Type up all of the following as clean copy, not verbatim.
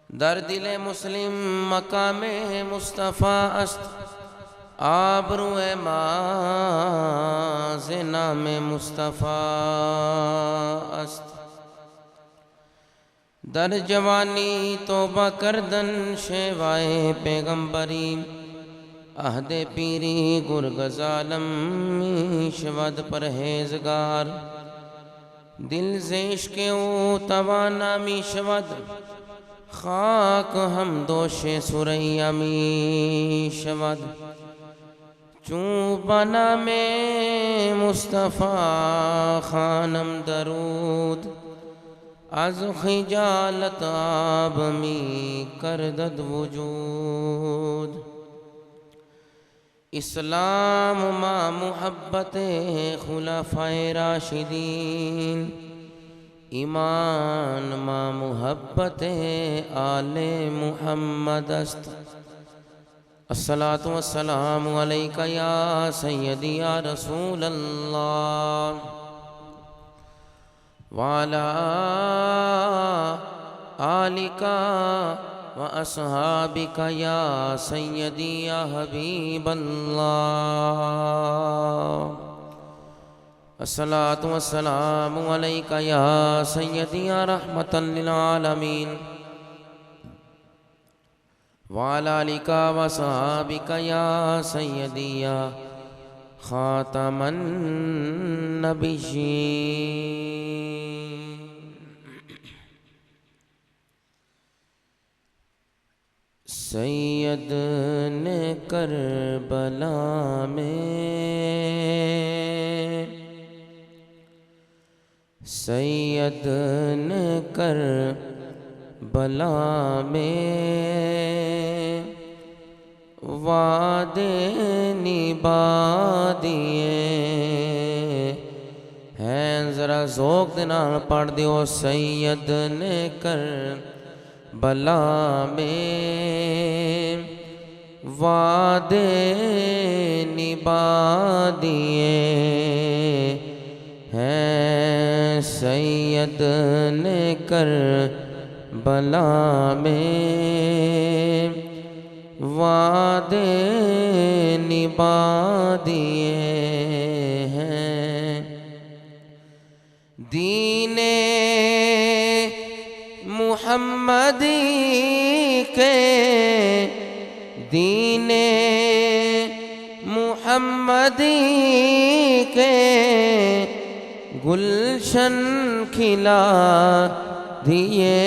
در دل مسلم مقام مصطفیٰ است، آبرو ما ز نام مصطفیٰ است. در جوانی توبہ کردن شیوائے پیغمبری، عہد پیری گرگ ظالم می شود پرہیزگار. دل ز عشق او توانا می شود، خاک ہم دوش سریا می شود. چون بنا میں مصطفیٰ خانم درود، از خجالت آب می کردد وجود. اسلام ما محبت خلفائے راشدین، ایمان ما محبت آل محمد است. الصلاة والسلام علیکہ یا سیدی یا رسول اللہ، وعلا آلکہ و اصحابکہ یا سیدی یا حبیب اللہ. الصلاة والسلام علیکہ یا سیدی یا رحمتا للعالمین، وعلا آلکہ و اصحابکہ یا سیدی یا خاتم النبیین. سید نے کربلا میں، سید نے کربلا میں وعدے نبھا دیے ہیں. ذرا ذوق دے نال پڑھ دیو. سید نے کربلا میں وعدے نبھا دیے ہیں. سید نے کربلا میں وعدے نبھا دیے ہیں. دین محمدی کے، دین محمدی کے گلشن کھلا دیے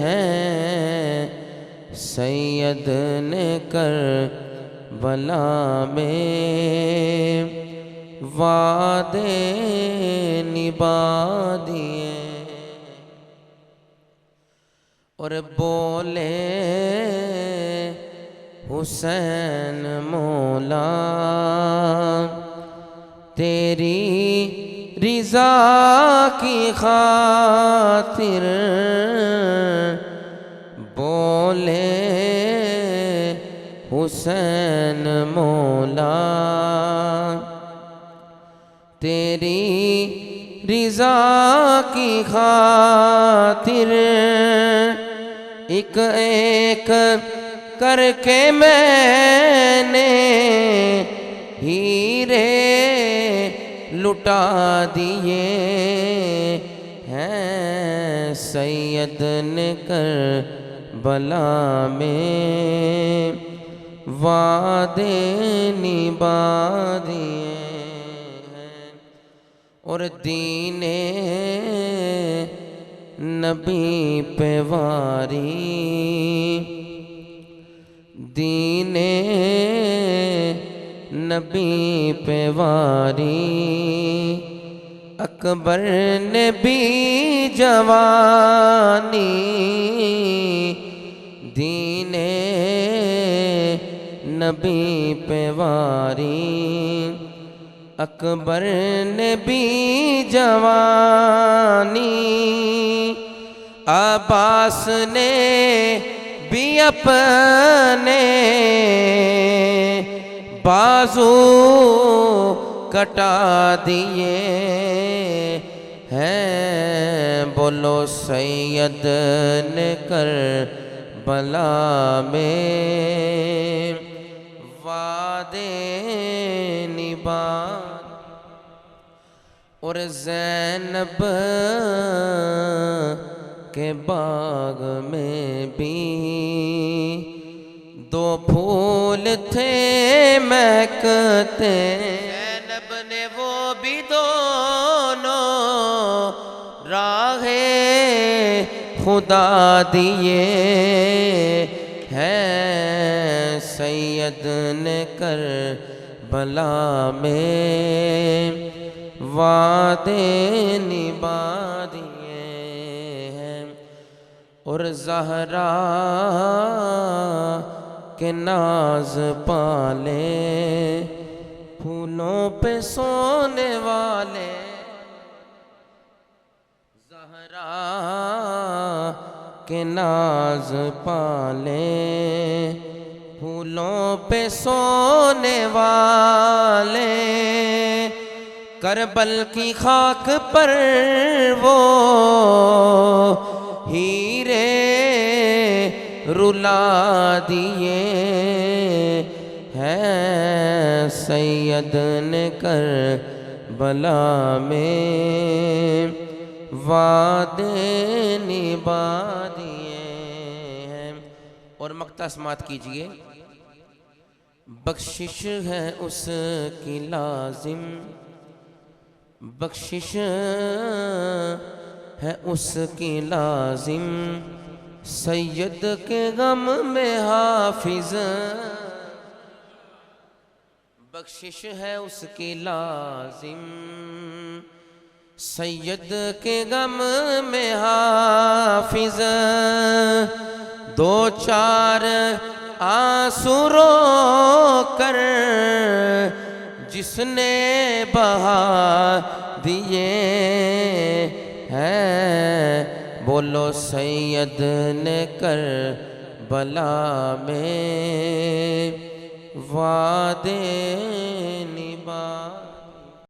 ہیں. سید نے کربلا میں وعدے نبھا دیے اور بولے حسین مولا تیری رضا کی خاطر، بولے حسین مولا تیری رضا کی خاطر، ایک ایک کر کے میں نے ہیرے لٹا دیے ہیں. سید نے کربلا میں وعدے نبھا دیے ہیں اور دین نبی پہ واری، دین نبی پہ واری اکبر نے بھی جوانی. دین نبی پہ واری اکبر نے بھی جوانی. عباس نے بھی اپنے بازو کٹا دیے ہے بولو سید نے کربلا میں وعدے نبھا اور زینب کے باغ میں بھی دو پھول تھے مہکتے زینب نے وہ بھی دونوں راہ خدا دیے ہیں سید نے کربلا میں وعدے نبھا دیے ہیں اور زہرا کے ناز پالے پھولوں پہ سونے والے زہرا کے ناز پالے پھولوں پہ سونے والے کربل کی خاک پر وہ ہیرے رلا دیے ہیں سید نے کربلا میں وعدے نبھا دیے ہیں اور مقطع سماعت کیجئے بخشش ہے اس کی لازم بخشش ہے اس کی لازم سید کے غم میں حافظ بخشش ہے اس کی لازم سید کے غم میں حافظ دو چار آنسو رو کر جس نے بہا دیے ہیں بولو سید نے کربلا میں وعدے